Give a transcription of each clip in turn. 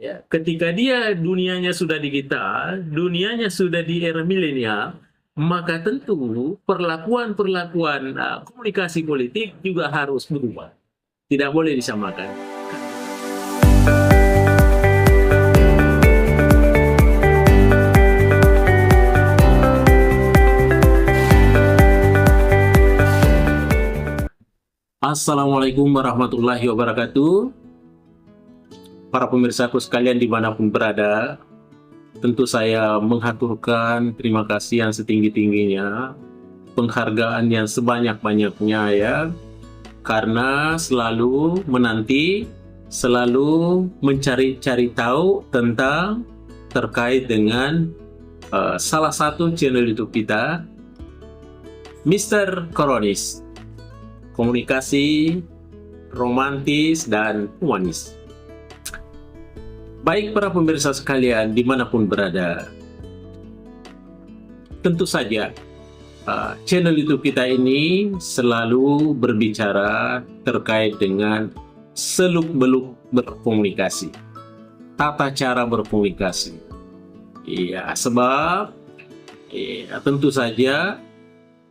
Ya, ketika dia dunianya sudah digital, dunianya sudah di era milenial, maka tentu perlakuan-perlakuan komunikasi politik juga harus berubah. Tidak boleh disamakan. Assalamualaikum warahmatullahi wabarakatuh. Para pemirsaku sekalian dimanapun berada, tentu saya menghaturkan terima kasih yang setinggi-tingginya, penghargaan yang sebanyak-banyaknya ya, karena selalu menanti, selalu mencari-cari tahu tentang terkait dengan salah satu channel YouTube kita, Mr. Koronis, komunikasi romantis dan humanis. Baik para pemirsa sekalian dimanapun berada, tentu saja channel YouTube kita ini selalu berbicara terkait dengan seluk-beluk berkomunikasi, tata cara berkomunikasi. Iya, sebab tentu saja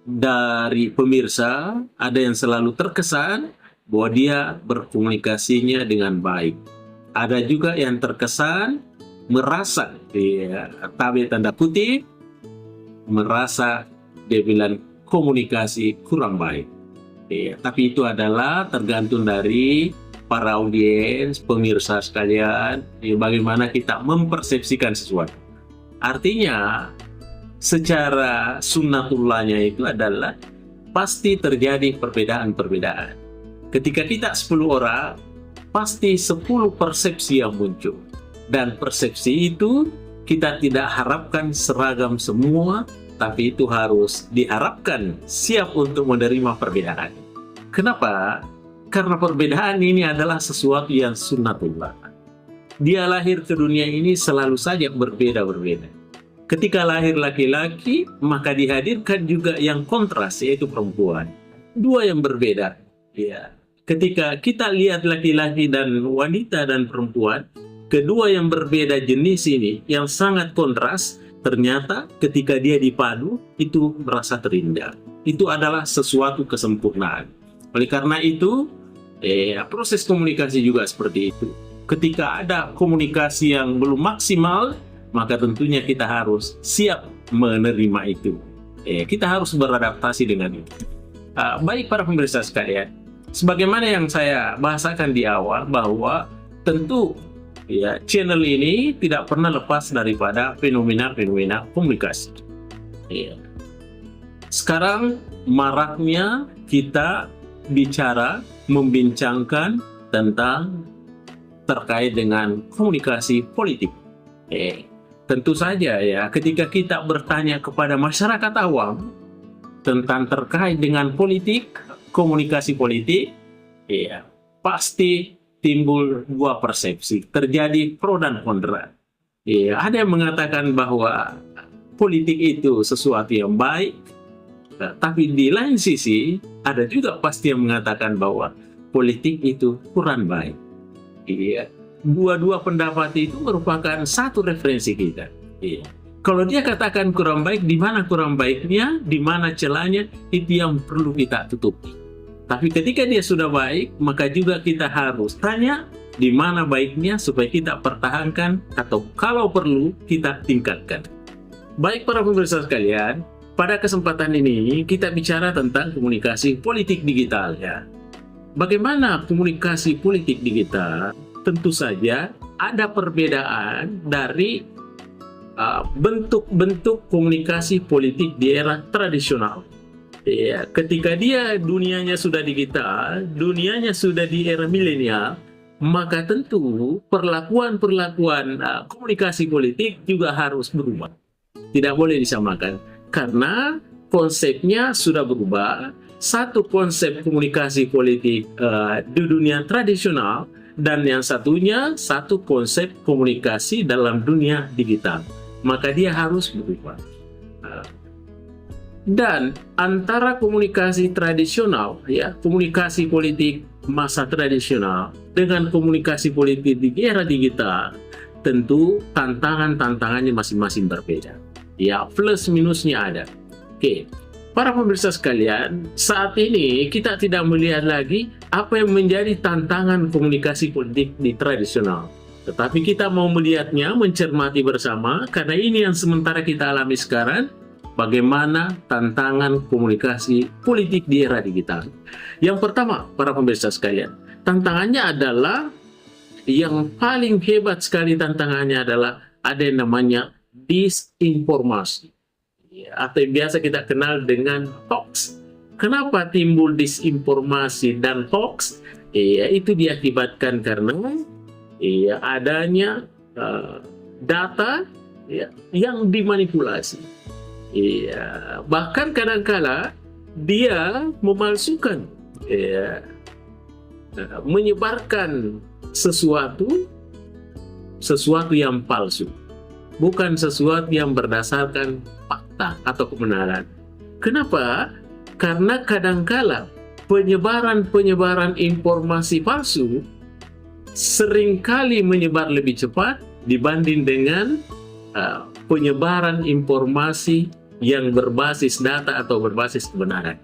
dari pemirsa ada yang selalu terkesan bahwa dia berkomunikasinya dengan baik. Ada juga yang terkesan merasa, tabi tanda kutip, merasa dia bilang komunikasi kurang baik. Tapi itu adalah tergantung dari para audiens, pemirsa sekalian, bagaimana kita mempersepsikan sesuatu. Artinya, secara sunnatullahnya itu adalah pasti terjadi perbedaan-perbedaan. Ketika kita 10 orang, pasti 10 persepsi yang muncul. Dan persepsi itu kita tidak harapkan seragam semua, tapi itu harus diharapkan siap untuk menerima perbedaan. Kenapa? Karena perbedaan ini adalah sesuatu yang sunnatullah. Dia lahir ke dunia ini selalu saja berbeda-berbeda. Ketika lahir laki-laki, maka dihadirkan juga yang kontras, yaitu perempuan. Dua yang berbeda. Ya. Ketika kita lihat laki-laki dan wanita dan perempuan, kedua yang berbeda jenis ini, yang sangat kontras, ternyata ketika dia dipadu, itu merasa terindah. Itu adalah sesuatu kesempurnaan. Oleh karena itu, proses komunikasi juga seperti itu. Ketika ada komunikasi yang belum maksimal, maka tentunya kita harus siap menerima itu. Kita harus beradaptasi dengan itu. Baik para pemirsa sekalian, sebagaimana yang saya bahasakan di awal bahwa tentu channel ini tidak pernah lepas daripada fenomena-fenomena komunikasi. Sekarang maraknya kita bicara, membincangkan tentang terkait dengan komunikasi politik. Tentu saja ya, ketika kita bertanya kepada masyarakat awam tentang terkait dengan politik, komunikasi politik, pasti timbul dua persepsi, terjadi pro dan kontra. Ada yang mengatakan bahwa politik itu sesuatu yang baik, tapi di lain sisi ada juga pasti yang mengatakan bahwa politik itu kurang baik. Dua-dua pendapat itu merupakan satu referensi kita. Kalau dia katakan kurang baik, di mana kurang baiknya, di mana celahnya, itu yang perlu kita tutupi. Tapi ketika dia sudah baik, maka juga kita harus tanya di mana baiknya supaya kita pertahankan atau kalau perlu kita tingkatkan. Baik para pemirsa sekalian, pada kesempatan ini kita bicara tentang komunikasi politik digital ya. Bagaimana komunikasi politik digital? Tentu saja ada perbedaan dari bentuk-bentuk komunikasi politik di era tradisional. Ketika dia dunianya sudah digital, dunianya sudah di era milenial, maka tentu perlakuan-perlakuan komunikasi politik juga harus berubah. Tidak boleh disamakan, karena konsepnya sudah berubah. Satu konsep komunikasi politik di dunia tradisional, dan yang satunya satu konsep komunikasi dalam dunia digital. Maka dia harus berubah. Dan antara komunikasi tradisional, komunikasi politik masa tradisional dengan komunikasi politik di era digital, tentu tantangannya masing-masing berbeda. Ya, plus minusnya ada. Oke, para pemirsa sekalian, saat ini kita tidak melihat lagi apa yang menjadi tantangan komunikasi politik di tradisional. Tetapi kita mau melihatnya, mencermati bersama, karena ini yang sementara kita alami sekarang, bagaimana tantangan komunikasi politik di era digital. Yang pertama, para pemirsa sekalian, tantangannya adalah, yang paling hebat sekali tantangannya adalah ada yang namanya disinformasi, atau yang biasa kita kenal dengan hoax. Kenapa timbul disinformasi dan hoax? Itu diakibatkan karena adanya data yang dimanipulasi. Bahkan kadangkala dia memalsukan, menyebarkan sesuatu yang palsu, bukan sesuatu yang berdasarkan fakta atau kebenaran. Kenapa? Karena kadangkala penyebaran informasi palsu seringkali menyebar lebih cepat dibanding dengan penyebaran informasi yang berbasis data atau berbasis kebenaran.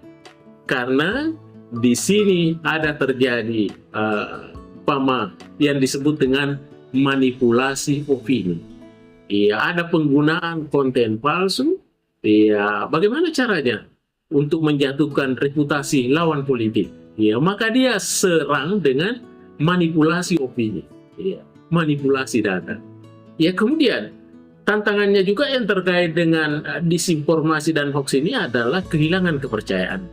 Karena di sini ada terjadi yang disebut dengan manipulasi opini. Ada penggunaan konten palsu. Bagaimana caranya untuk menjatuhkan reputasi lawan politik? Maka dia serang dengan manipulasi opini, manipulasi data. Kemudian tantangannya juga yang terkait dengan disinformasi dan hoax ini adalah kehilangan kepercayaan.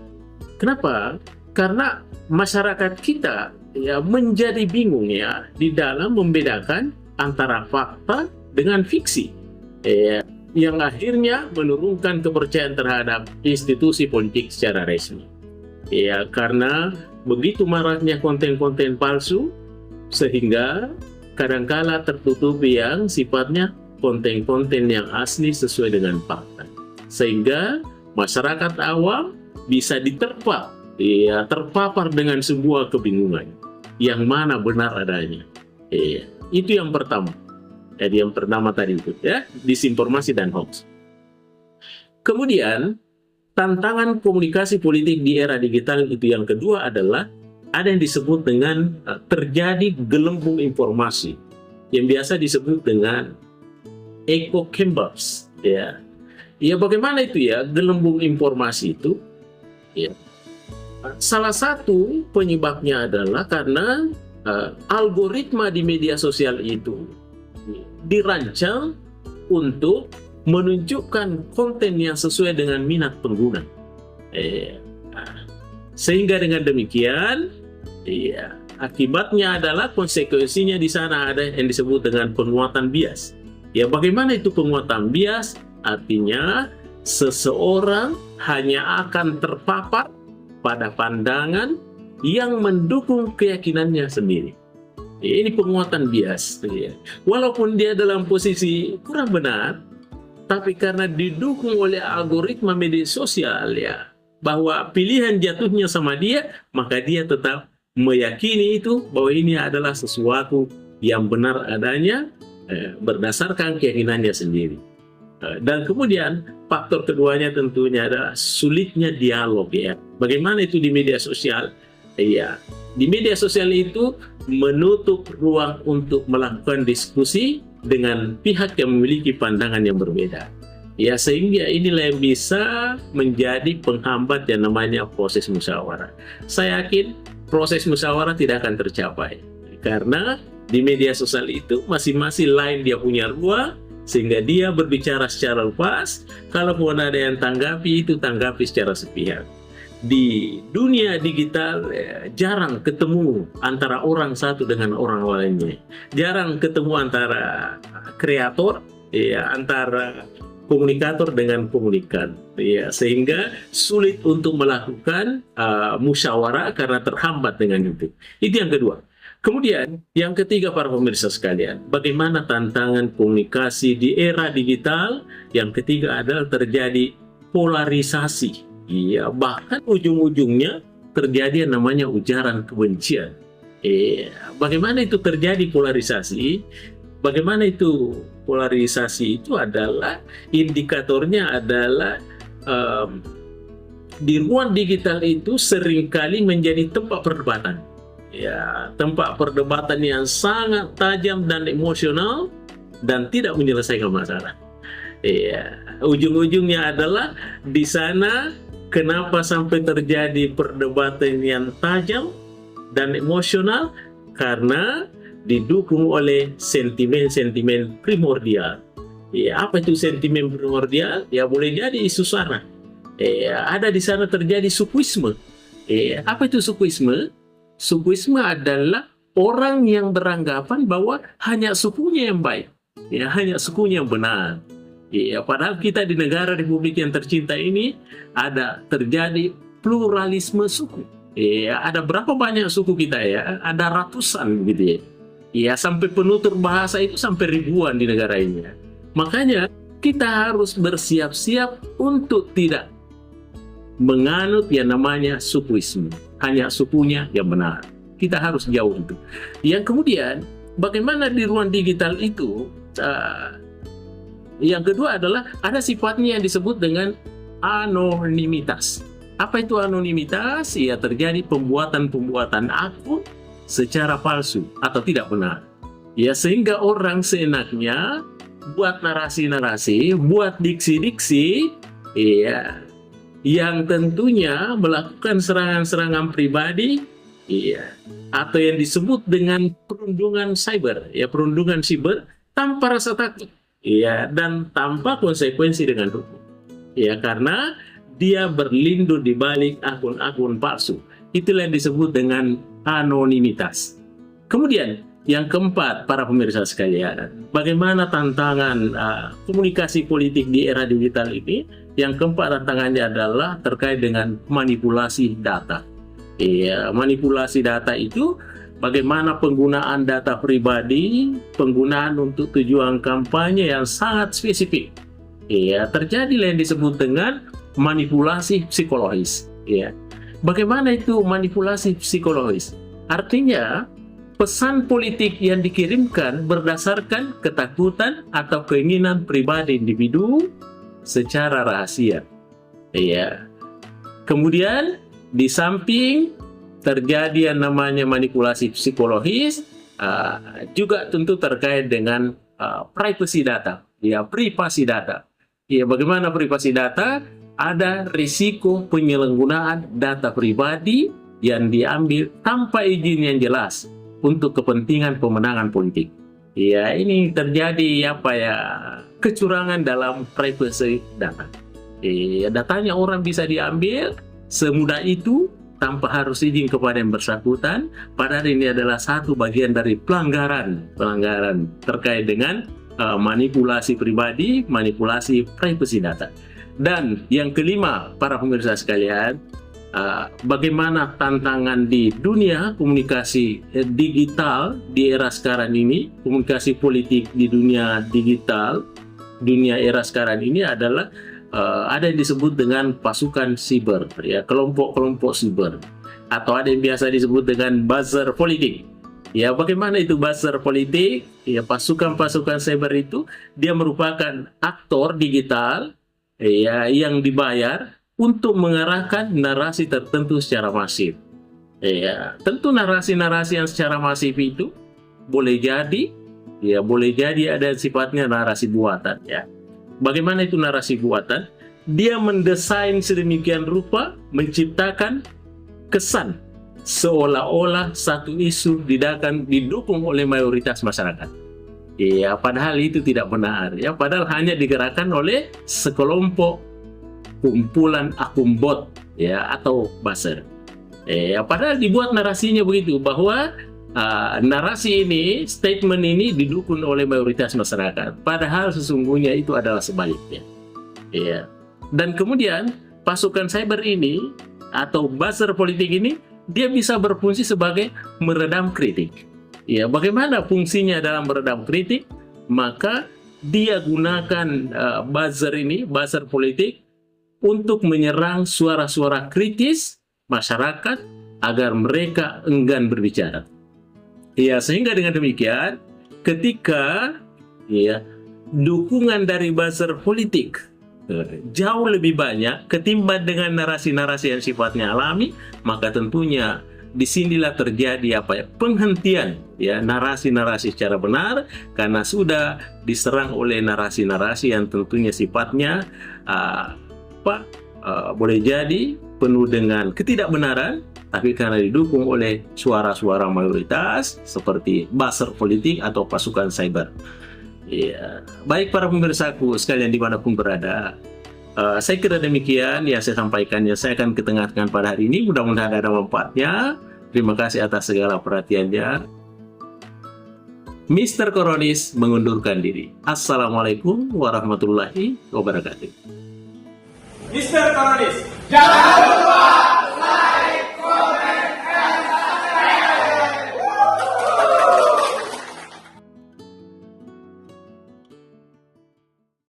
Kenapa? Karena masyarakat kita menjadi bingung di dalam membedakan antara fakta dengan fiksi, yang akhirnya menurunkan kepercayaan terhadap institusi politik secara resmi. Karena begitu maraknya konten-konten palsu, sehingga kadangkala tertutup yang sifatnya konten-konten yang asli sesuai dengan fakta, sehingga masyarakat awam bisa terpapar dengan sebuah kebingungan yang mana benar adanya. Itu yang pertama. Jadi yang pertama tadi itu disinformasi dan hoax. Kemudian tantangan komunikasi politik di era digital itu yang kedua adalah ada yang disebut dengan terjadi gelembung informasi yang biasa disebut dengan echo chambers. Bagaimana itu gelembung informasi itu? Salah satu penyebabnya adalah karena algoritma di media sosial itu dirancang untuk menunjukkan konten yang sesuai dengan minat pengguna. Sehingga dengan demikian, akibatnya adalah konsekuensinya di sana ada yang disebut dengan penguatan bias. Bagaimana itu penguatan bias? Artinya seseorang hanya akan terpapar pada pandangan yang mendukung keyakinannya sendiri. Ini penguatan bias. Walaupun dia dalam posisi kurang benar, tapi karena didukung oleh algoritma media sosial bahwa pilihan jatuhnya sama dia, maka dia tetap meyakini itu bahwa ini adalah sesuatu yang benar adanya berdasarkan keyakinannya sendiri. Dan kemudian faktor keduanya tentunya adalah sulitnya dialog. Bagaimana itu di media sosial? Di media sosial itu menutup ruang untuk melakukan diskusi dengan pihak yang memiliki pandangan yang berbeda. Sehingga inilah yang bisa menjadi penghambat yang namanya proses musyawarah. Saya yakin proses musyawarah tidak akan tercapai karena di media sosial itu masing-masing lain dia punya ruang, sehingga dia berbicara secara luas. Kalaupun ada yang tanggapi, itu tanggapi secara sepihak. Di dunia digital jarang ketemu antara orang satu dengan orang lainnya, jarang ketemu antara kreator, antara komunikator dengan komunikan, sehingga sulit untuk melakukan musyawarah karena terhambat dengan itu. Itu yang kedua. Kemudian yang ketiga, para pemirsa sekalian, bagaimana tantangan komunikasi di era digital? Yang ketiga adalah terjadi polarisasi. Bahkan ujung-ujungnya terjadi yang namanya ujaran kebencian. Bagaimana itu terjadi polarisasi? Bagaimana itu polarisasi itu adalah indikatornya adalah em, di ruang digital itu seringkali menjadi tempat perdebatan. Ya, tempat perdebatan yang sangat tajam dan emosional dan tidak menyelesaikan masalah. Iya, ujung-ujungnya adalah di sana kenapa sampai terjadi perdebatan yang tajam dan emosional karena didukung oleh sentimen-sentimen primordial. Ya, apa itu sentimen primordial? Ya, boleh jadi isu sara. Ya, ada di sana terjadi sukuisme. Ya, apa itu sukuisme? Sukuisme adalah orang yang beranggapan bahwa hanya sukunya yang baik, ya hanya sukunya yang benar. Ya, padahal kita di negara Republik yang tercinta ini ada terjadi pluralisme suku. Ya, ada berapa banyak suku kita ya? Ada ratusan gitu ya. Ya, sampai penutur bahasa itu sampai ribuan di negara ini. Ya. Makanya kita harus bersiap-siap untuk tidak menganut yang namanya sukuisme. Hanya sukunya yang benar. Kita harus jauh itu. Yang kemudian, bagaimana di ruang digital itu, yang kedua adalah ada sifatnya yang disebut dengan anonimitas. Apa itu anonimitas? Ya, terjadi pembuatan-pembuatan akun secara palsu atau tidak benar. Ya, sehingga orang seenaknya buat narasi-narasi, buat diksi-diksi, ya, yang tentunya melakukan serangan-serangan pribadi, iya, atau yang disebut dengan perundungan cyber, ya perundungan siber tanpa rasa takut, iya, dan tanpa konsekuensi dengan hukum, ya karena dia berlindung di balik akun-akun palsu. Itulah yang disebut dengan anonimitas. Kemudian yang keempat, para pemirsa sekalian, bagaimana tantangan komunikasi politik di era digital ini? Yang keempat tantangannya adalah terkait dengan manipulasi data. Ya, manipulasi data itu bagaimana penggunaan data pribadi, penggunaan untuk tujuan kampanye yang sangat spesifik. Ya, terjadi yang disebut dengan manipulasi psikologis. Ya, bagaimana itu manipulasi psikologis? Artinya pesan politik yang dikirimkan berdasarkan ketakutan atau keinginan pribadi individu secara rahasia. Ya. Kemudian di samping terjadi yang namanya manipulasi psikologis, juga tentu terkait dengan privacy data, ya privasi data. Ya, bagaimana privasi data? Ada risiko penyalahgunaan data pribadi yang diambil tanpa izin yang jelas untuk kepentingan pemenangan politik. Ya, ini terjadi kecurangan dalam privacy data. Datanya orang bisa diambil semudah itu tanpa harus izin kepada yang bersangkutan, padahal ini adalah satu bagian dari pelanggaran terkait dengan manipulasi pribadi, manipulasi privacy data. Dan yang kelima, para pemirsa sekalian, bagaimana tantangan di dunia komunikasi digital di era sekarang ini, komunikasi politik di dunia digital, dunia era sekarang ini adalah ada yang disebut dengan pasukan siber, ya kelompok-kelompok siber, atau ada yang biasa disebut dengan buzzer politik. Ya, bagaimana itu buzzer politik? Ya, pasukan-pasukan cyber itu dia merupakan aktor digital, ya yang dibayar untuk mengarahkan narasi tertentu secara masif. Ya, tentu narasi-narasi yang secara masif itu boleh jadi ada sifatnya narasi buatan. Ya, bagaimana itu narasi buatan? Dia mendesain sedemikian rupa, menciptakan kesan seolah-olah satu isu didukung oleh mayoritas masyarakat. Ya, padahal itu tidak benar. Ya, padahal hanya digerakkan oleh sekelompok kumpulan akun bot, ya atau buzzer. Padahal dibuat narasinya begitu bahwa narasi ini, statement ini didukung oleh mayoritas masyarakat. Padahal sesungguhnya itu adalah sebaliknya. Ya. Dan kemudian pasukan cyber ini atau buzzer politik ini dia bisa berfungsi sebagai meredam kritik. Ya, bagaimana fungsinya dalam meredam kritik? Maka dia gunakan buzzer politik untuk menyerang suara-suara kritis masyarakat agar mereka enggan berbicara. Ya, sehingga dengan demikian ketika ya dukungan dari buzzer politik jauh lebih banyak ketimbang dengan narasi-narasi yang sifatnya alami, maka tentunya disinilah terjadi penghentian ya narasi-narasi secara benar, karena sudah diserang oleh narasi-narasi yang tentunya sifatnya boleh jadi penuh dengan ketidakbenaran, tapi karena didukung oleh suara-suara mayoritas seperti buzzer politik atau pasukan cyber. Ya, baik para pemirsaku sekalian dimanapun berada, saya kira demikian yang saya sampaikan, yang saya akan ketengahkan pada hari ini. Mudah-mudahan ada manfaatnya. Terima kasih atas segala perhatiannya. Mr. Koronis mengundurkan diri. Assalamualaikum warahmatullahi wabarakatuh. Mr. Koronis, jangan